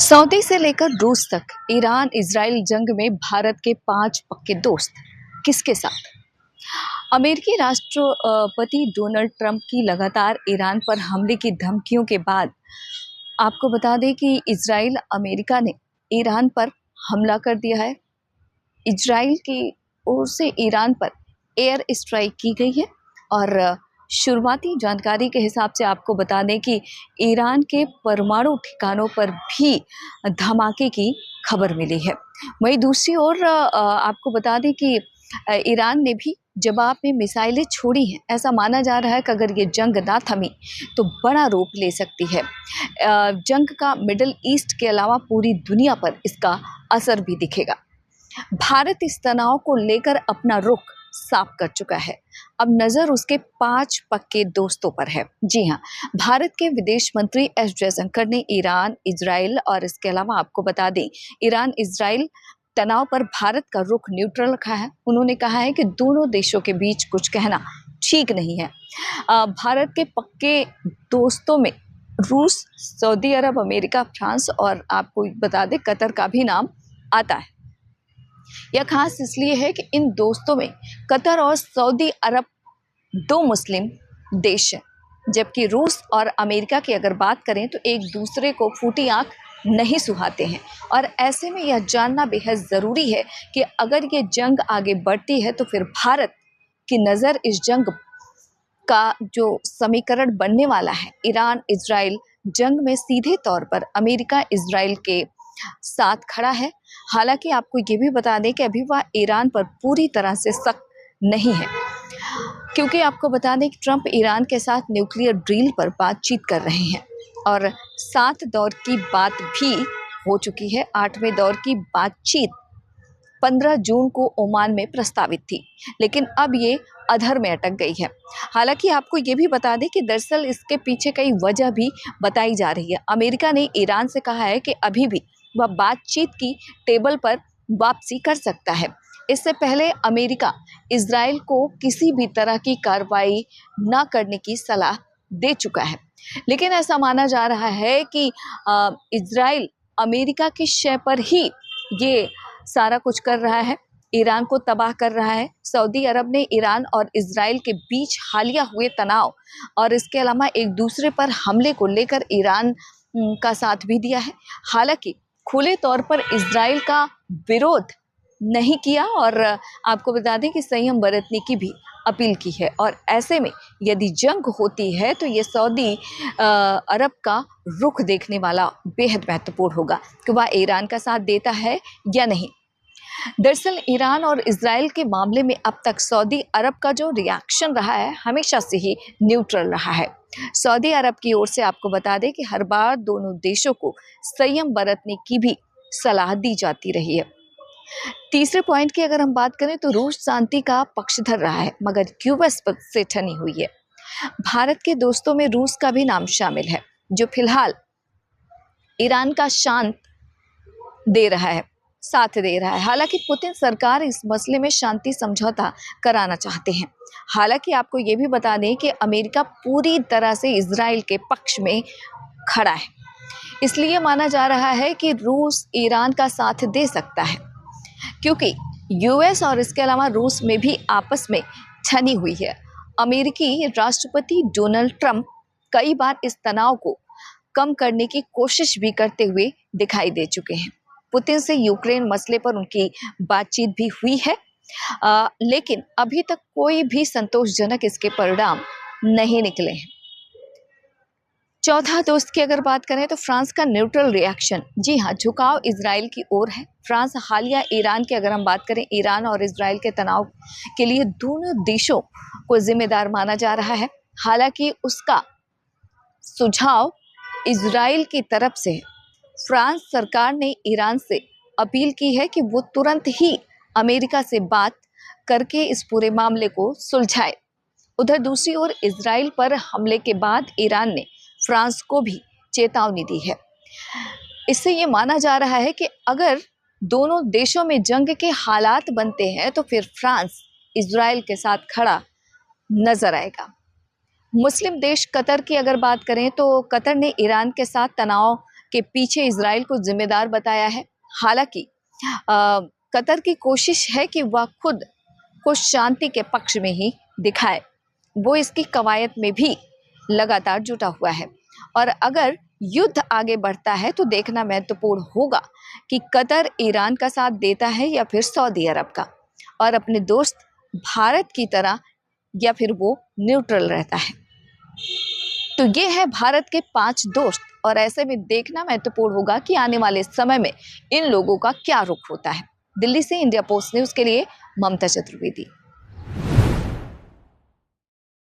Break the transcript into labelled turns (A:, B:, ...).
A: Saudi से लेकर रूस तक ईरान इजराइल जंग में भारत के 5 पक्के दोस्त किसके साथ? अमेरिकी राष्ट्रपति डोनाल्ड ट्रंप की लगातार ईरान पर हमले की धमकियों के बाद आपको बता दें कि इजराइल अमेरिका ने ईरान पर हमला कर दिया है। इजराइल की ओर से ईरान पर एयर स्ट्राइक की गई है और शुरुआती जानकारी के हिसाब से आपको बता दें कि ईरान के परमाणु ठिकानों पर भी धमाके की खबर मिली है। वहीं दूसरी ओर आपको बता दें कि ईरान ने भी जवाब में मिसाइलें छोड़ी हैं। ऐसा माना जा रहा है कि अगर ये जंग ना थमी तो बड़ा रूप ले सकती है। जंग का मिडल ईस्ट के अलावा पूरी दुनिया पर इसका असर भी दिखेगा। भारत इस तनाव को लेकर अपना रुख साफ कर चुका है। अब नजर उसके 5 पक्के दोस्तों पर है। जी हाँ, भारत के विदेश मंत्री एस जयशंकर ने ईरान, इजराइल और इसके अलावा आपको बता दें ईरान इजराइल तनाव पर भारत का रुख न्यूट्रल रखा है। उन्होंने कहा है कि दोनों देशों के बीच कुछ कहना ठीक नहीं है। भारत के पक्के दोस्तों में रूस, सऊदी अरब, अमेरिका, फ्रांस और आपको बता दें कतर का भी नाम आता है। यह खास इसलिए है कि इन दोस्तों में कतर और सऊदी अरब 2 मुस्लिम देश हैं, जबकि रूस और अमेरिका की अगर बात करें तो एक दूसरे को फूटी आंख नहीं सुहाते हैं। और ऐसे में यह जानना बेहद ज़रूरी है कि अगर ये जंग आगे बढ़ती है तो फिर भारत की नज़र इस जंग का जो समीकरण बनने वाला है, ईरान इजराइल जंग में सीधे तौर पर अमेरिका इजराइल के साथ खड़ा है। हालांकि आपको ये भी बता दें कि अभी वह ईरान पर पूरी तरह से सख्त नहीं है, क्योंकि आपको बता दें कि ट्रंप ईरान के साथ न्यूक्लियर डील पर बातचीत कर रहे हैं और 7 दौर की बात भी हो चुकी है। 8वें दौर की बातचीत 15 जून को ओमान में प्रस्तावित थी, लेकिन अब ये अधर में अटक गई है। हालांकि आपको ये भी बता दें कि दरअसल इसके पीछे कई वजह भी बताई जा रही है। अमेरिका ने ईरान से कहा है कि अभी भी वह बातचीत की टेबल पर वापसी कर सकता है। इससे पहले अमेरिका इजराइल को किसी भी तरह की कार्रवाई न करने की सलाह दे चुका है, लेकिन ऐसा माना जा रहा है कि इजराइल अमेरिका की शय पर ही ये सारा कुछ कर रहा है, ईरान को तबाह कर रहा है। सऊदी अरब ने ईरान और इजराइल के बीच हालिया हुए तनाव और इसके अलावा एक दूसरे पर हमले को लेकर ईरान का साथ भी दिया है। हालांकि खुले तौर पर इजराइल का विरोध नहीं किया और आपको बता दें कि संयम बरतने की भी अपील की है। और ऐसे में यदि जंग होती है तो ये सऊदी अरब का रुख देखने वाला बेहद महत्वपूर्ण होगा कि वह ईरान का साथ देता है या नहीं। दरअसल ईरान और इजराइल के मामले में अब तक सऊदी अरब का जो रिएक्शन रहा है हमेशा से ही न्यूट्रल रहा है। सऊदी अरब की ओर से आपको बता दें कि हर बार दोनों देशों को संयम बरतने की भी सलाह दी जाती रही है। तीसरे पॉइंट की अगर हम बात करें तो रूस शांति का पक्षधर रहा है, मगर यूएस से ठनी हुई है। भारत के दोस्तों में रूस का भी नाम शामिल है, जो फिलहाल ईरान का साथ दे रहा है। हालांकि पुतिन सरकार इस मसले में शांति समझौता कराना चाहते हैं। हालांकि आपको ये भी बता दें कि अमेरिका पूरी तरह से इजराइल के पक्ष में खड़ा है, इसलिए माना जा रहा है कि रूस ईरान का साथ दे सकता है, क्योंकि यूएस और इसके अलावा रूस में भी आपस में ठनी हुई है। अमेरिकी राष्ट्रपति डोनाल्ड ट्रंप कई बार इस तनाव को कम करने की कोशिश भी करते हुए दिखाई दे चुके हैं। पुतिन से यूक्रेन मसले पर उनकी बातचीत भी हुई है, लेकिन अभी तक कोई भी संतोषजनक इसके परिणाम नहीं निकले हैं। चौथा दोस्त की अगर बात करें तो फ्रांस का न्यूट्रल रिएक्शन, जी हाँ, झुकाव इजराइल की ओर है। फ्रांस हालिया ईरान की अगर हम बात करें, ईरान और इजराइल के तनाव के लिए दोनों देशों को जिम्मेदार माना जा रहा है। हालांकि उसका सुझाव इजराइल की तरफ से है। फ्रांस सरकार ने ईरान से अपील की है कि वो तुरंत ही अमेरिका से बात करके इस पूरे मामले को सुलझाए। उधर दूसरी ओर इजराइल पर हमले के बाद ईरान ने फ्रांस को भी चेतावनी दी है। इससे ये माना जा रहा है कि अगर दोनों देशों में जंग के हालात बनते हैं तो फिर फ्रांस इजराइल के साथ खड़ा नजर आएगा। मुस्लिम देश कतर की अगर बात करें तो कतर ने ईरान के साथ तनाव के पीछे इजराइल को जिम्मेदार बताया है। हालांकि कतर की कोशिश है कि वह खुद को शांति के पक्ष में ही दिखाए। वो इसकी कवायद में भी लगातार जुटा हुआ है और अगर युद्ध आगे बढ़ता है तो देखना महत्वपूर्ण होगा कि कतर ईरान का साथ देता है या फिर सऊदी अरब का, और अपने दोस्त भारत की तरह, या फिर वो न्यूट्रल रहता है। तो ये है भारत के 5 दोस्त, और ऐसे में देखना महत्वपूर्ण होगा कि आने वाले समय में इन लोगों का क्या रुख होता है। दिल्ली से इंडिया पोस्ट न्यूज़ के लिए ममता चतुर्वेदी।